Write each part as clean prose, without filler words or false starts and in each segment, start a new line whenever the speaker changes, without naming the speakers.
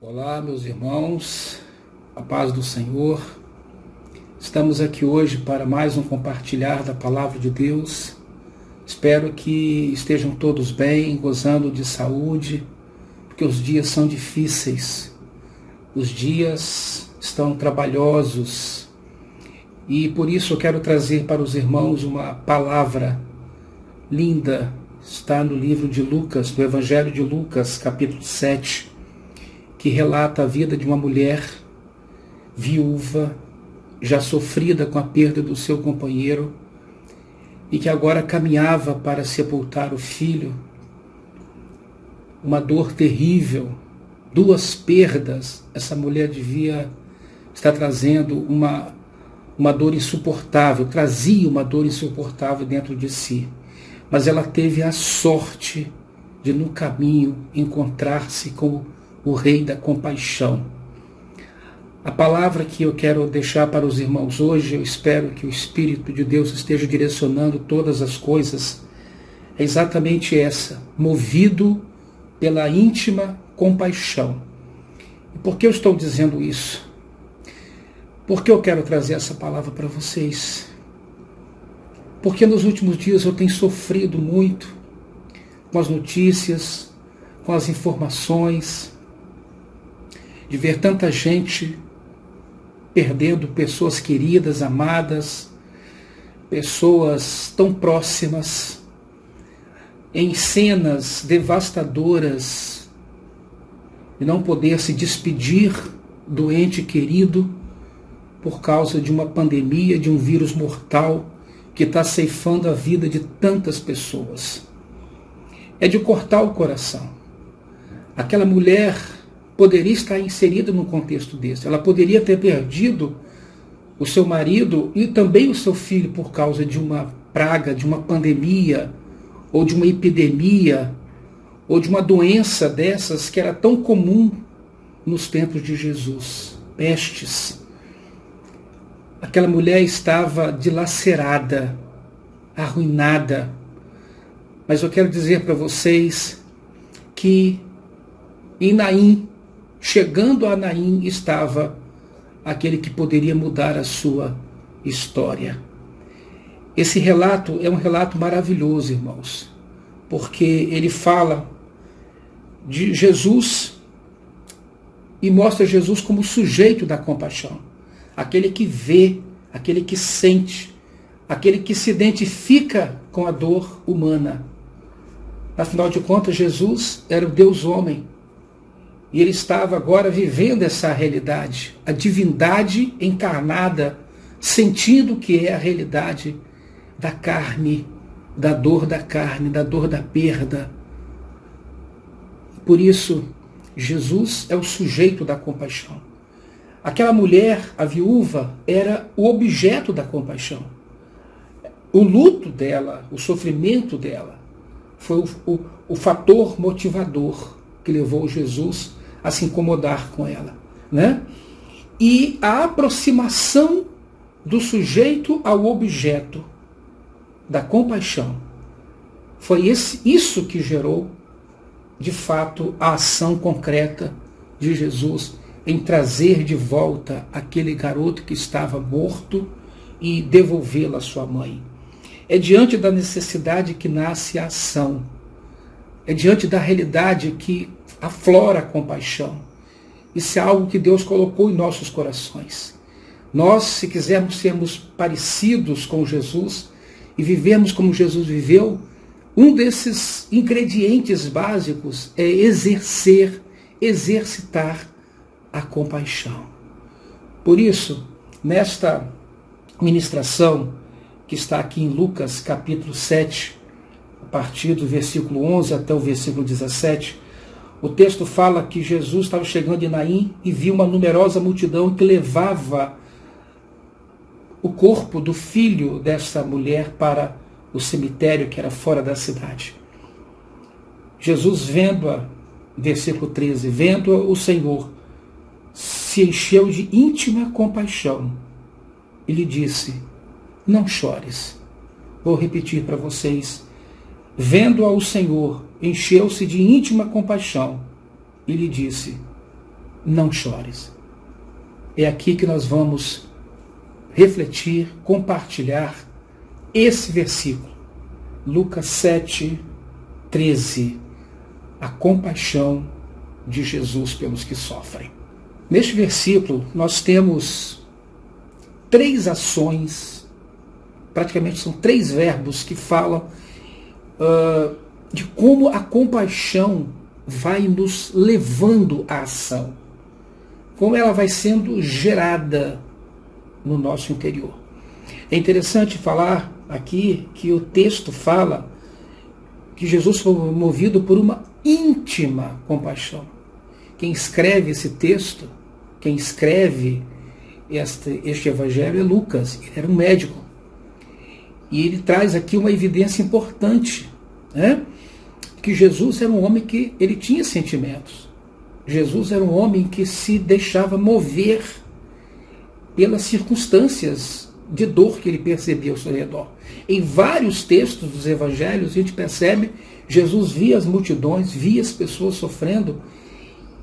Olá, meus irmãos, a paz do Senhor. Estamos aqui hoje para mais um compartilhar da Palavra de Deus. Espero que estejam todos bem, gozando de saúde, porque os dias são difíceis, os dias estão trabalhosos e por isso eu quero trazer para os irmãos uma palavra linda. Está no livro de Lucas, do Evangelho de Lucas, capítulo 7, que relata a vida de uma mulher viúva, já sofrida com a perda do seu companheiro, e que agora caminhava para sepultar o filho. Uma dor terrível, 2 perdas. Essa mulher devia estar trazendo uma dor insuportável, trazia uma dor insuportável dentro de si. Mas ela teve a sorte de, no caminho, encontrar-se com o Rei da Compaixão. A palavra que eu quero deixar para os irmãos hoje, eu espero que o Espírito de Deus esteja direcionando todas as coisas, é exatamente essa: movido pela íntima compaixão. E por que eu estou dizendo isso? Porque eu quero trazer essa palavra para vocês. Porque nos últimos dias eu tenho sofrido muito com as notícias, com as informações, de ver tanta gente perdendo pessoas queridas, amadas, pessoas tão próximas, em cenas devastadoras, e não poder se despedir do ente querido por causa de uma pandemia, de um vírus mortal que está ceifando a vida de tantas pessoas. É de cortar o coração. Aquela mulher poderia estar inserida num contexto desse. Ela poderia ter perdido o seu marido e também o seu filho por causa de uma praga, de uma pandemia, ou de uma epidemia, ou de uma doença dessas que era tão comum nos tempos de Jesus. Pestes. Aquela mulher estava dilacerada, arruinada. Mas eu quero dizer para vocês que em Naim, chegando a Naim, estava aquele que poderia mudar a sua história. Esse relato é um relato maravilhoso, irmãos, porque ele fala de Jesus e mostra Jesus como sujeito da compaixão. Aquele que vê, aquele que sente, aquele que se identifica com a dor humana. Afinal de contas, Jesus era o Deus homem. E ele estava agora vivendo essa realidade, a divindade encarnada, sentindo que é a realidade da carne, da dor da carne, da dor da perda. Por isso, Jesus é o sujeito da compaixão. Aquela mulher, a viúva, era o objeto da compaixão. O luto dela, o sofrimento dela, foi o fator motivador que levou Jesus a se incomodar com ela, né? E a aproximação do sujeito ao objeto da compaixão foi isso que gerou, de fato, a ação concreta de Jesus em trazer de volta aquele garoto que estava morto e devolvê-lo à sua mãe. É diante da necessidade que nasce a ação. É diante da realidade que aflora a compaixão. Isso é algo que Deus colocou em nossos corações. Nós, se quisermos sermos parecidos com Jesus e vivermos como Jesus viveu, um desses ingredientes básicos é exercitar a compaixão. Por isso, nesta ministração que está aqui em Lucas capítulo 7, a partir do versículo 11 até o versículo 17, o texto fala que Jesus estava chegando em Naim e viu uma numerosa multidão que levava o corpo do filho dessa mulher para o cemitério que era fora da cidade. Jesus, vendo-a, versículo 13, vendo-a, o Senhor se encheu de íntima compaixão e lhe disse: não chores. Vou repetir para vocês. Vendo-a o Senhor, encheu-se de íntima compaixão e lhe disse: não chores. É aqui que nós vamos refletir, compartilhar esse versículo. Lucas 7:13. A compaixão de Jesus pelos que sofrem. Neste versículo, nós temos 3 ações, praticamente são 3 verbos que falam de como a compaixão vai nos levando à ação, como ela vai sendo gerada no nosso interior. É interessante falar aqui que o texto fala que Jesus foi movido por uma íntima compaixão. Quem escreve esse texto, quem escreve este evangelho é Lucas. Ele era um médico. E ele traz aqui uma evidência importante, né? Que Jesus era um homem que ele tinha sentimentos. Jesus era um homem que se deixava mover pelas circunstâncias de dor que ele percebia ao seu redor. Em vários textos dos evangelhos, a gente percebe Jesus via as multidões, via as pessoas sofrendo,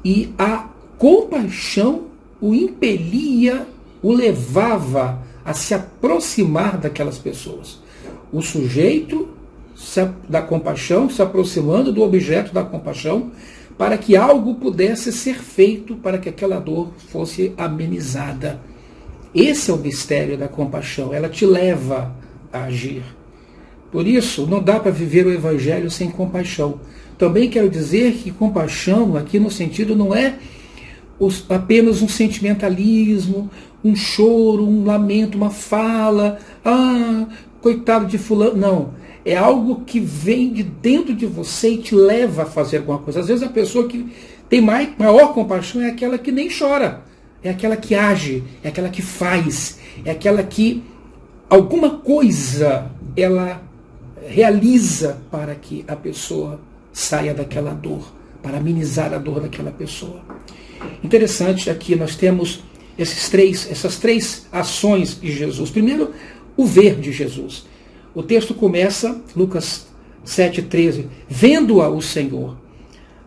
e a compaixão o impelia, o levava a se aproximar daquelas pessoas. O sujeito da compaixão se aproximando do objeto da compaixão para que algo pudesse ser feito para que aquela dor fosse amenizada. Esse é o mistério da compaixão, ela te leva a agir. Por isso, não dá para viver o evangelho sem compaixão. Também quero dizer que compaixão, aqui no sentido, não é apenas um sentimentalismo, um choro, um lamento, uma fala, coitado de fulano. Não, é algo que vem de dentro de você e te leva a fazer alguma coisa. Às vezes a pessoa que tem maior compaixão é aquela que nem chora, é aquela que age, é aquela que faz, é aquela que alguma coisa ela realiza para que a pessoa saia daquela dor, para amenizar a dor daquela pessoa. Interessante, aqui nós temos essas três ações de Jesus. Primeiro, o ver de Jesus. O texto começa, Lucas 7,13, vendo-a o Senhor.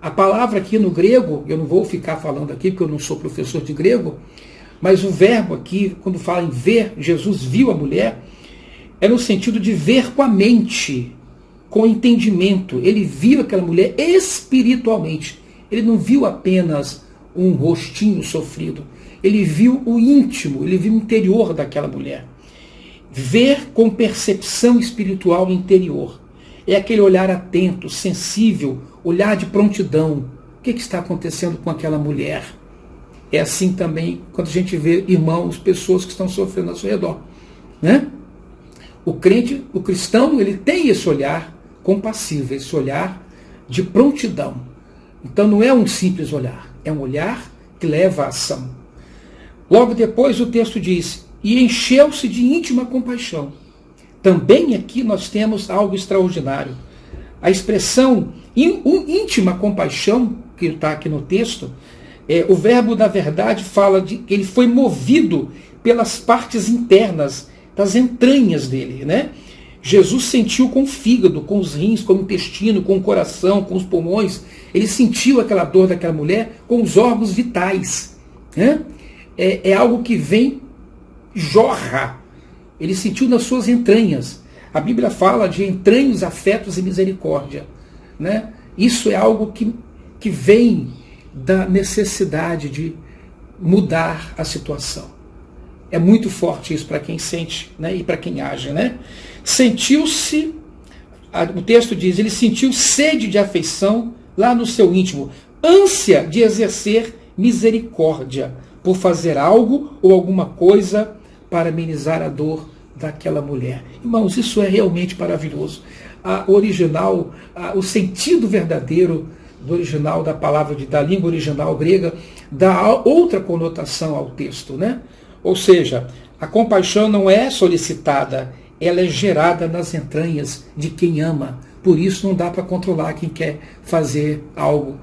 A palavra aqui no grego, eu não vou ficar falando aqui porque eu não sou professor de grego, mas o verbo aqui, quando fala em ver, Jesus viu a mulher, é no sentido de ver com a mente, com o entendimento. Ele viu aquela mulher espiritualmente. Ele não viu apenas um rostinho sofrido. Ele viu o íntimo, ele viu o interior daquela mulher. Ver com percepção espiritual interior. É aquele olhar atento, sensível, olhar de prontidão. O que está acontecendo com aquela mulher? É assim também quando a gente vê irmãos, pessoas que estão sofrendo ao seu redor, né? O crente, o cristão, ele tem esse olhar compassivo, esse olhar de prontidão. Então não é um simples olhar, é um olhar que leva à ação. Logo depois o texto diz, e encheu-se de íntima compaixão. Também aqui nós temos algo extraordinário. A expressão íntima compaixão, que está aqui no texto, o verbo, na verdade, fala de que ele foi movido pelas partes internas, das entranhas dele, né? Jesus sentiu com o fígado, com os rins, com o intestino, com o coração, com os pulmões. Ele sentiu aquela dor daquela mulher com os órgãos vitais, né? É algo que vem, jorra. Ele sentiu nas suas entranhas. A Bíblia fala de entranhos, afetos e misericórdia, né? Isso é algo que vem da necessidade de mudar a situação. É muito forte isso para quem sente, né? E para quem age, né? Sentiu-se, o texto diz, ele sentiu sede de afeição lá no seu íntimo, ânsia de exercer misericórdia, por fazer algo ou alguma coisa para amenizar a dor daquela mulher. Irmãos, isso é realmente maravilhoso. O original, o sentido verdadeiro do original da palavra, da língua original grega, dá outra conotação ao texto, né? Ou seja, a compaixão não é solicitada, ela é gerada nas entranhas de quem ama. Por isso não dá para controlar quem quer fazer algo,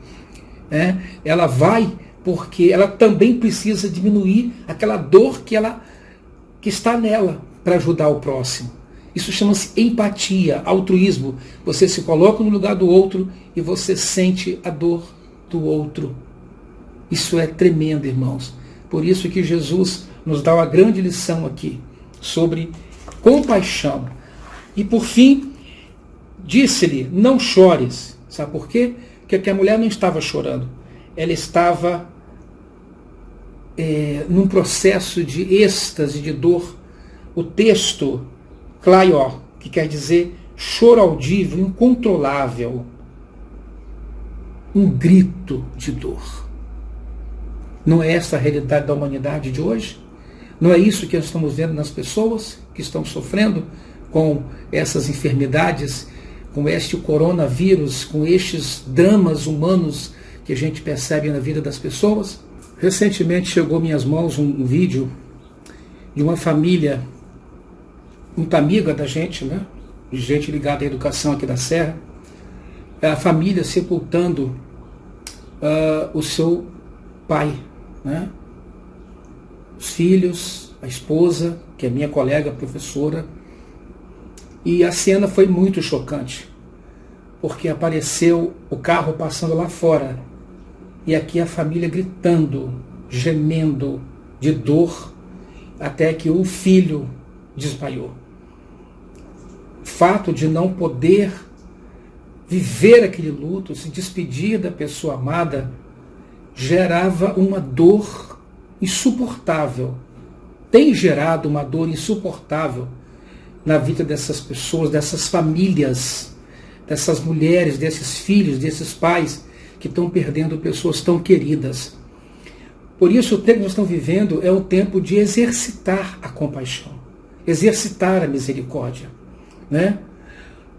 né? Ela vai porque ela também precisa diminuir aquela dor que está nela para ajudar o próximo. Isso chama-se empatia, altruísmo. Você se coloca no lugar do outro e você sente a dor do outro. Isso é tremendo, irmãos. Por isso que Jesus nos dá uma grande lição aqui sobre compaixão. E por fim, disse-lhe, não chores. Sabe por quê? Porque a mulher não estava chorando. Ela estava num processo de êxtase, de dor. O texto, klaior, que quer dizer choro audível, incontrolável. Um grito de dor. Não é essa a realidade da humanidade de hoje? Não é isso que nós estamos vendo nas pessoas que estão sofrendo com essas enfermidades, com este coronavírus, com estes dramas humanos que a gente percebe na vida das pessoas? Recentemente chegou às minhas mãos um vídeo de uma família muito amiga da gente, né? De gente ligada à educação aqui da Serra. A família sepultando o seu pai, né? Os filhos, a esposa, que é minha colega professora. E a cena foi muito chocante, porque apareceu o carro passando lá fora e aqui a família gritando, gemendo de dor, até que o filho desmaiou. O fato de não poder viver aquele luto, se despedir da pessoa amada, gerava uma dor insuportável. Tem gerado uma dor insuportável na vida dessas pessoas, dessas famílias, dessas mulheres, desses filhos, desses pais que estão perdendo pessoas tão queridas. Por isso, o tempo que nós estamos vivendo é um tempo de exercitar a compaixão, exercitar a misericórdia, né?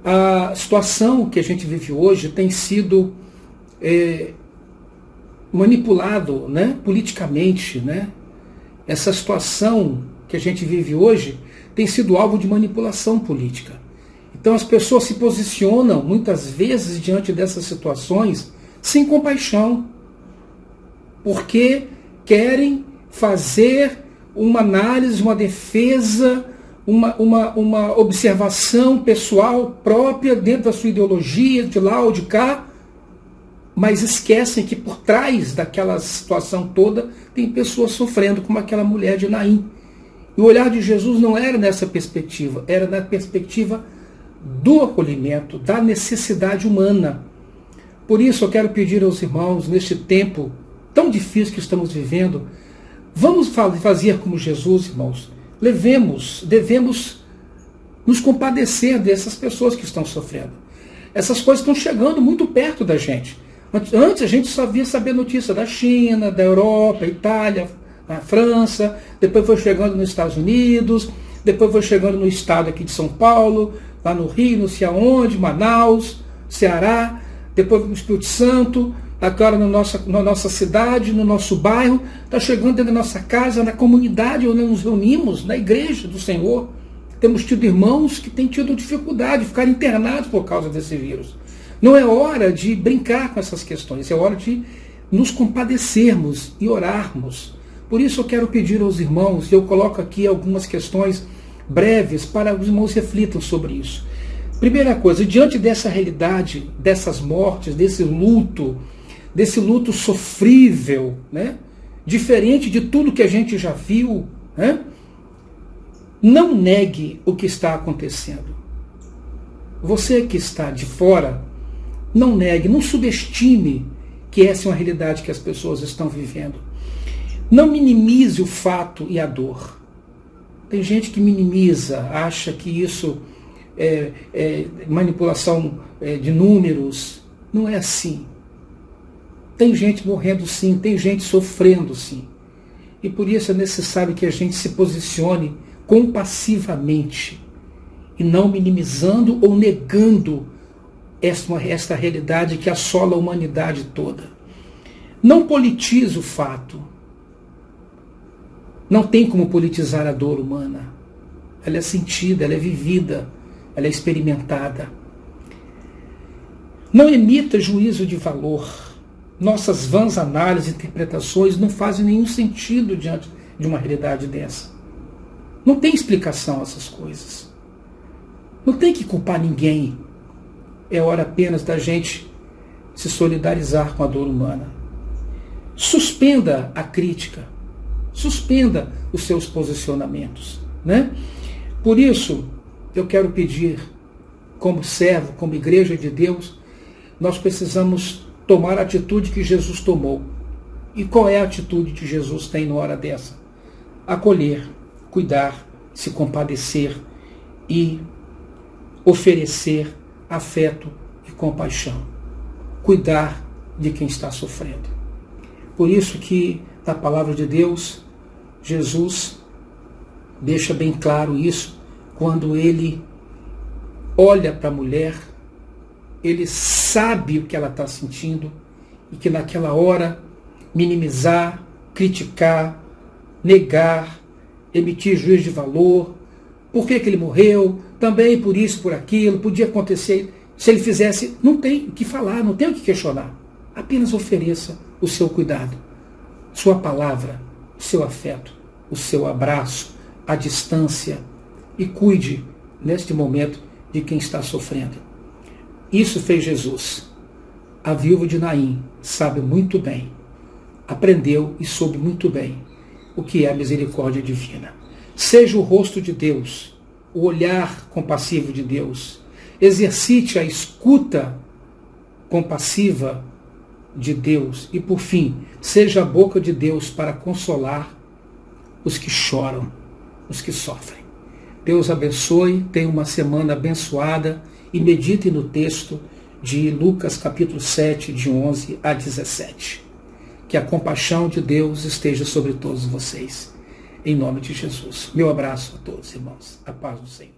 A situação que a gente vive hoje tem sido manipulado, né, politicamente, né? Essa situação que a gente vive hoje tem sido alvo de manipulação política. Então as pessoas se posicionam muitas vezes diante dessas situações sem compaixão, porque querem fazer uma análise, uma defesa, uma observação pessoal própria dentro da sua ideologia, de lá ou de cá, mas esquecem que por trás daquela situação toda tem pessoas sofrendo, como aquela mulher de Naim. E o olhar de Jesus não era nessa perspectiva, era na perspectiva do acolhimento, da necessidade humana. Por isso eu quero pedir aos irmãos, neste tempo tão difícil que estamos vivendo, vamos fazer como Jesus, irmãos. Devemos nos compadecer dessas pessoas que estão sofrendo. Essas coisas estão chegando muito perto da gente. Antes a gente só via saber notícia da China, da Europa, Itália, na França, depois foi chegando nos Estados Unidos, depois foi chegando no estado aqui de São Paulo, lá no Rio, não sei aonde, Manaus, Ceará, depois no Espírito Santo, agora na nossa cidade, no nosso bairro, está chegando dentro da nossa casa, na comunidade onde nos reunimos, na igreja do Senhor. Temos tido irmãos que têm tido dificuldade de ficar internados por causa desse vírus. Não é hora de brincar com essas questões, é hora de nos compadecermos e orarmos. Por isso eu quero pedir aos irmãos, e eu coloco aqui algumas questões breves para os irmãos reflitam sobre isso. Primeira coisa, diante dessa realidade, dessas mortes, desse luto sofrível, né? Diferente de tudo que a gente já viu, né? Não negue o que está acontecendo. Você que está de fora, não negue, não subestime que essa é uma realidade que as pessoas estão vivendo. Não minimize o fato e a dor. Tem gente que minimiza, acha que isso é manipulação de números. Não é assim. Tem gente morrendo sim, tem gente sofrendo sim. E por isso é necessário que a gente se posicione compassivamente e não minimizando ou negando esta realidade que assola a humanidade toda. Não politize o fato. Não tem como politizar a dor humana. Ela é sentida, ela é vivida, ela é experimentada. Não emita juízo de valor. Nossas vãs análises e interpretações não fazem nenhum sentido diante de uma realidade dessa. Não tem explicação essas coisas. Não tem que culpar ninguém. É hora apenas da gente se solidarizar com a dor humana. suspenda a crítica, suspenda os seus posicionamentos, né? Por isso, eu quero pedir, como servo, como igreja de Deus, nós precisamos tomar a atitude que Jesus tomou. E qual é a atitude que Jesus tem na hora dessa? Acolher, cuidar, se compadecer e oferecer afeto e compaixão. Cuidar de quem está sofrendo. Por isso que, na palavra de Deus, Jesus deixa bem claro isso quando ele olha para a mulher, ele sabe o que ela está sentindo e que naquela hora minimizar, criticar, negar, emitir juízo de valor, por que ele morreu, também por isso, por aquilo, podia acontecer, se ele fizesse, não tem o que falar, não tem o que questionar, apenas ofereça o seu cuidado, sua palavra, o seu afeto, o seu abraço, a distância, e cuide, neste momento, de quem está sofrendo. Isso fez Jesus. A viúva de Naim sabe muito bem, aprendeu e soube muito bem o que é a misericórdia divina. Seja o rosto de Deus, o olhar compassivo de Deus. Exercite a escuta compassiva de Deus. E, por fim, seja a boca de Deus para consolar os que choram, os que sofrem. Deus abençoe, tenha uma semana abençoada e medite no texto de Lucas capítulo 7, de 11 a 17. Que a compaixão de Deus esteja sobre todos vocês. Em nome de Jesus. Meu abraço a todos, irmãos. A paz do Senhor.